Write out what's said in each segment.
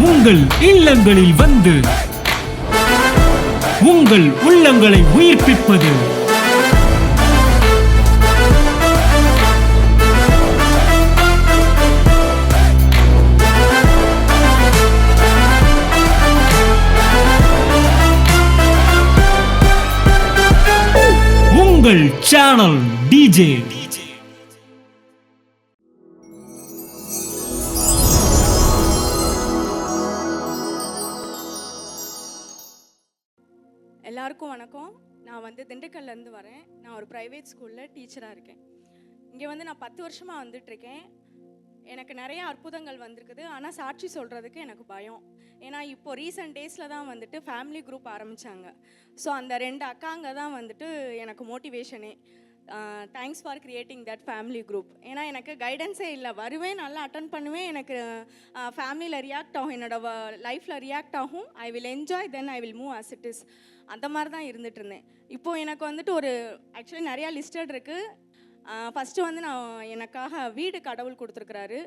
உங்கள் இல்லங்களில் வந்து உங்கள் உள்ளங்களை உயிர்ப்பிப்பது உங்கள் சேனல் டிஜே. எல்லாருக்கும் வணக்கம். நான் திண்டுக்கல்லேருந்து வரேன். நான் ஒரு ப்ரைவேட் ஸ்கூலில் டீச்சராக இருக்கேன். இங்கே நான் 10 வருஷமாக வந்துட்டுருக்கேன். எனக்கு நிறைய அற்புதங்கள் வந்திருக்குது. ஆனால் சாட்சி சொல்கிறதுக்கு எனக்கு பயம். ஏன்னா இப்போ ரீசெண்ட் டேஸில் தான் ஃபேமிலி குரூப் ஆரம்பித்தாங்க. ஸோ அந்த 2 அக்காங்க தான் எனக்கு மோட்டிவேஷனே. Thanks for creating that family group. ஏன்னா எனக்கு கைடன்ஸே இல்லை. வருவேன், நல்லா அட்டன் பண்ணுவேன், எனக்கு ஃபேமிலியில் ரியாக்ட் ஆகும், என்னோடய லைஃப்பில் ரியாக்ட் ஆகும். I will enjoy, then I will move as it is. அந்த மாதிரி தான் இருந்துகிட்டு இருந்தேன். இப்போது எனக்கு ஒரு ஆக்சுவலி நிறையா லிஸ்டட் இருக்குது. ஃபஸ்ட்டு நான் எனக்காக வீடு கடவுள் கொடுத்துருக்குறாரு.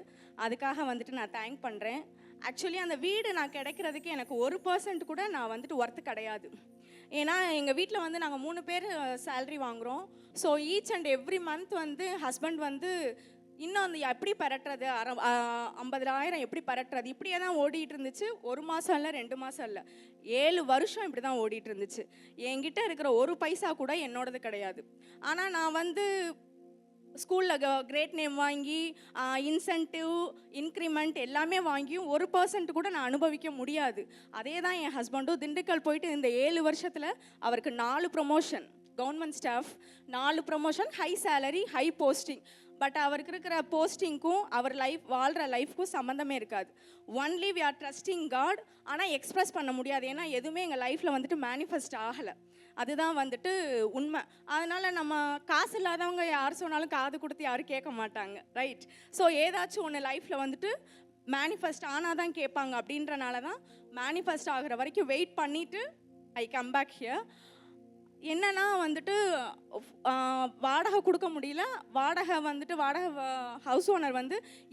அதுக்காக நான் தேங்க் பண்ணுறேன். ஆக்சுவலி அந்த வீடு நான் கிடைக்கிறதுக்கு எனக்கு 1% கூட நான் ஒர்த்து கிடையாது. ஏன்னா எங்கள் வீட்டில் நாங்கள் 3 பேர் சேல்ரி வாங்குகிறோம். So each and every month husband இன்னும் எப்படி பரட்டுறது, 50,000 எப்படி பரட்டுறது, இப்படியே தான் ஓடிட்டு இருந்துச்சு. 1 மாதம் இல்லை, 2 மாதம் இல்லை, 7 வருஷம் இப்படி தான் ஓடிட்டு இருந்துச்சு. என்கிட்ட இருக்கிற 1 பைசா கூட என்னோடது கிடையாது. ஆனால் நான் ஸ்கூலில் கிரேட் நேம் வாங்கி இன்சென்டிவ் இன்க்ரிமெண்ட் எல்லாமே வாங்கியும் 1% கூட நான் அனுபவிக்க முடியாது. அதே தான் என் ஹஸ்பண்டும். திண்டுக்கல் போயிட்டு இந்த 7 வருஷத்தில் அவருக்கு 4 promotion, government staff, 4 promotion, high salary, high posting. But அவருக்கு இருக்கிற போஸ்டிங்க்கும் அவர் வாழ்கிற லைஃப்க்கும் சம்மந்தமே இருக்காது. Only we are trusting God. ஆனால் எக்ஸ்ப்ரெஸ் பண்ண முடியாது. ஏன்னா எதுவுமே எங்கள் லைஃப்பில் மேனிஃபெஸ்ட் ஆகலை. அதுதான் உண்மை. அதனால் நம்ம காசு இல்லாதவங்க யார் சொன்னாலும் காது கொடுத்து யாரும் கேட்க மாட்டாங்க, ரைட்? ஸோ ஏதாச்சும் ஒன்று லைஃப்பில் மேனிஃபெஸ்ட் ஆனால் தான் கேட்பாங்க. அப்படின்றனால தான் மேனிஃபெஸ்ட் ஆகிற வரைக்கும் வெயிட் பண்ணிவிட்டு ஐ கம் பேக் ஹியர். என்னன்னா வாடகை கொடுக்க முடியல. வாடகை ஹவுஸ் ஓனர்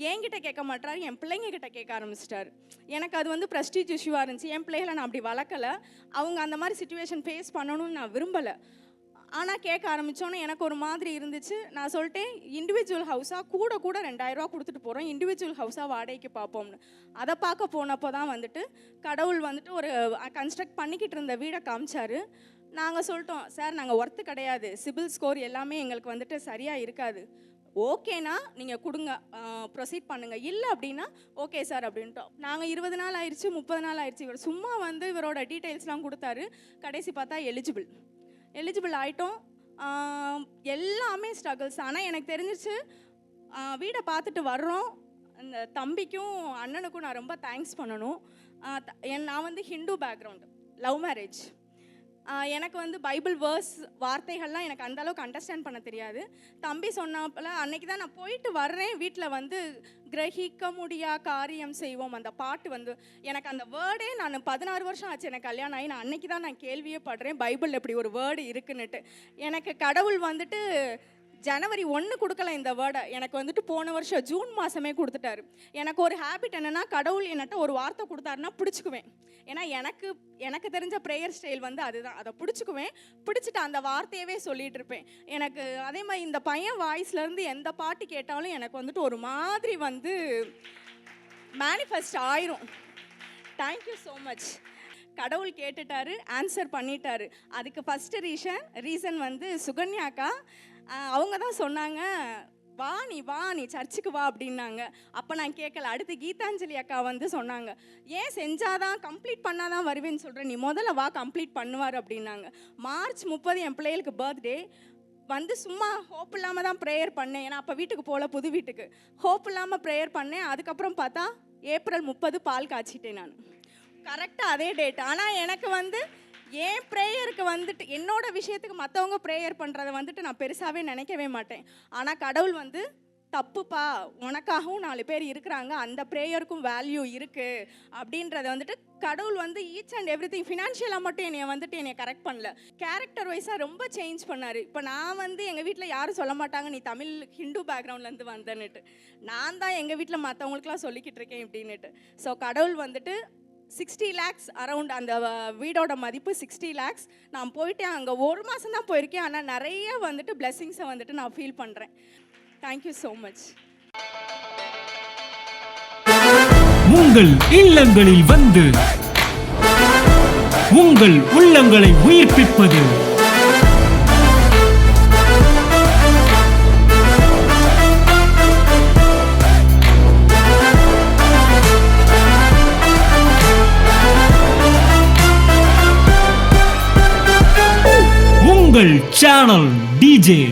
என்கிட்ட கேட்க மாட்டாரு, என் பிள்ளைங்கக்கிட்ட கேட்க ஆரம்பிச்சிட்டாரு. எனக்கு அது ப்ரெஸ்டீஜ் இஷ்யூவாக இருந்துச்சு. என் பிள்ளைகளை நான் அப்படி வளர்க்கலை. அவங்க அந்த மாதிரி சிச்சுவேஷன் ஃபேஸ் பண்ணணும்னு நான் விரும்பலை. ஆனால் கேட்க ஆரம்பித்தோன்னே எனக்கு ஒரு மாதிரி இருந்துச்சு. நான் சொல்லிட்டேன், இண்டிவிஜுவல் ஹவுஸாக கூட 2,000 ரூபா கொடுத்துட்டு போகிறோம், இண்டிவிஜுவல் ஹவுஸாக வாடகைக்கு பார்ப்போம்னு. அதை பார்க்க போனப்போ தான் கடவுள் ஒரு கன்ஸ்ட்ரக்ட் பண்ணிக்கிட்டு இருந்த வீடை காமிச்சாரு. நாங்கள் சொல்லிட்டோம், சார் நாங்கள் ஒர்த்து கிடையாது, சிபில் ஸ்கோர் எல்லாமே எங்களுக்கு சரியாக இருக்காது. ஓகேனா நீங்கள் கொடுங்க, ப்ரொசீட் பண்ணுங்கள். இல்லை அப்படின்னா ஓகே சார் அப்படின்ட்டோம். நாங்கள் 20 நாள் ஆயிடுச்சு, 30 நாள் ஆயிடுச்சு. இவர் சும்மா இவரோட டீட்டெயில்ஸ்லாம் கொடுத்தாரு. கடைசி பார்த்தா எலிஜிபிள் ஆகிட்டோம். எல்லாமே ஸ்ட்ரகிள்ஸ். ஆனால் எனக்கு தெரிஞ்சிச்சு, வீடை பார்த்துட்டு வர்றோம். இந்த தம்பிக்கும் அண்ணனுக்கும் நான் ரொம்ப தேங்க்ஸ் பண்ணணும். நான் ஹிந்து பேக்ரவுண்டு, லவ் மேரேஜ். எனக்கு பைபிள் வேர்ஸ் வார்த்தைகள்லாம் எனக்கு அந்தளவுக்கு அண்டர்ஸ்டாண்ட் பண்ண தெரியாது. தம்பி சொன்னப்பல அன்னைக்கு தான் நான் போயிட்டு வர்றேன். வீட்டில் கிரகிக்க முடியா காரியம் செய்வோம் அந்த பாட்டு எனக்கு அந்த வேர்டே நான் 16 வருஷம் ஆச்சு எனக்கு கல்யாணம் ஆகி. நான் அன்னைக்கு தான் நான் கேள்வியே படுறேன், பைபிள் எப்படி ஒரு வேர்டு இருக்குன்னுட்டு. எனக்கு கடவுள் ஜனவரி 1 கொடுக்கல இந்த வேர்டை. எனக்கு போன வருஷம் ஜூன் மாதமே கொடுத்துட்டாரு. எனக்கு ஒரு ஹேபிட் என்னென்னா, கடவுள் என்கிட்ட ஒரு வார்த்தை கொடுத்தாருன்னா பிடிச்சிக்குவேன். ஏன்னா எனக்கு தெரிஞ்ச ப்ரேயர் ஸ்டைல் அதுதான். அதை பிடிச்சிட்டு அந்த வார்த்தையவே சொல்லிகிட்டு இருப்பேன். எனக்கு அதே மாதிரி இந்த பையன் வாய்ஸ்லேருந்து எந்த பாட்டு கேட்டாலும் எனக்கு ஒரு மாதிரி மேனிஃபெஸ்ட் ஆயிரும். Thank you so much. கடவுள் கேட்டுட்டாரு, ஆன்சர் பண்ணிட்டாரு. அதுக்கு ஃபஸ்ட்டு ரீசன் சுகன்யாக்கா. அவங்க தான் சொன்னாங்க, வா நீ சர்ச்சுக்கு வா அப்படின்னாங்க. அப்போ நான் கேட்கல. அடுத்து கீதாஞ்சலி அக்கா சொன்னாங்க, ஏன் செஞ்சாதான் கம்ப்ளீட் பண்ணாதான் வருவேன்னு சொல்கிறேன், நீ முதல்ல வா கம்ப்ளீட் பண்ணுவார் அப்படின்னாங்க. மார்ச் 30 என் பிள்ளைகளுக்கு பர்த்டே. சும்மா ஹோப் இல்லாமல் தான் ப்ரேயர் பண்ணேன். ஏன்னா அப்போ வீட்டுக்கு போகல, புது வீட்டுக்கு ஹோப் இல்லாமல் ப்ரேயர் பண்ணேன். அதுக்கப்புறம் பார்த்தா ஏப்ரல் 30 பால் காய்ச்சிட்டேன் நான், கரெக்டாக அதே டேட். ஆனால் எனக்கு என் ப்ரேயருக்கு என்னோட விஷயத்துக்கு மற்றவங்க ப்ரேயர் பண்ணுறதை நான் பெருசாகவே நினைக்கவே மாட்டேன். ஆனால் கடவுள் தப்புப்பா, உனக்காகவும் 4 பேர் இருக்கிறாங்க, அந்த ப்ரேயருக்கும் வேல்யூ இருக்குது அப்படின்றத வந்துட்டு கடவுள் வந்து ஈச் அண்ட் எவ்ரி திங் ஃபினான்ஷியலாக மட்டும் என்னை கரெக்ட் பண்ணல, கேரக்டர் வைஸாக ரொம்ப சேஞ்ச் பண்ணார். இப்போ நான் வந்து எங்கள் வீட்டில் யாரும் சொல்ல மாட்டாங்க நீ தமிழ் ஹிந்து பேக்ரவுண்ட்லேருந்து வந்தேன்னுட்டு. நான் தான் எங்கள் வீட்டில் மற்றவங்களுக்குலாம் சொல்லிக்கிட்டு இருக்கேன் இப்படின்னுட்டு. ஸோ கடவுள் வந்துட்டு 60 lakhs அரவுண்ட், அந்த வீடோட மதிப்பு 60 lakhs. நான் போயிட்டேன், அங்கே 1 மாதம் தான் போயிருக்கேன், ஆனால் நிறைய வந்துட்டு பிளெஸிங்ஸை வந்துட்டு நான் ஃபீல் பண்ணுறேன். Thank you so much. உங்கள் இல்லங்களில் வந்து உங்கள் உள்ளங்களை உயிர்ப்பிப்பது உங்கள் சேனல் டிஜே.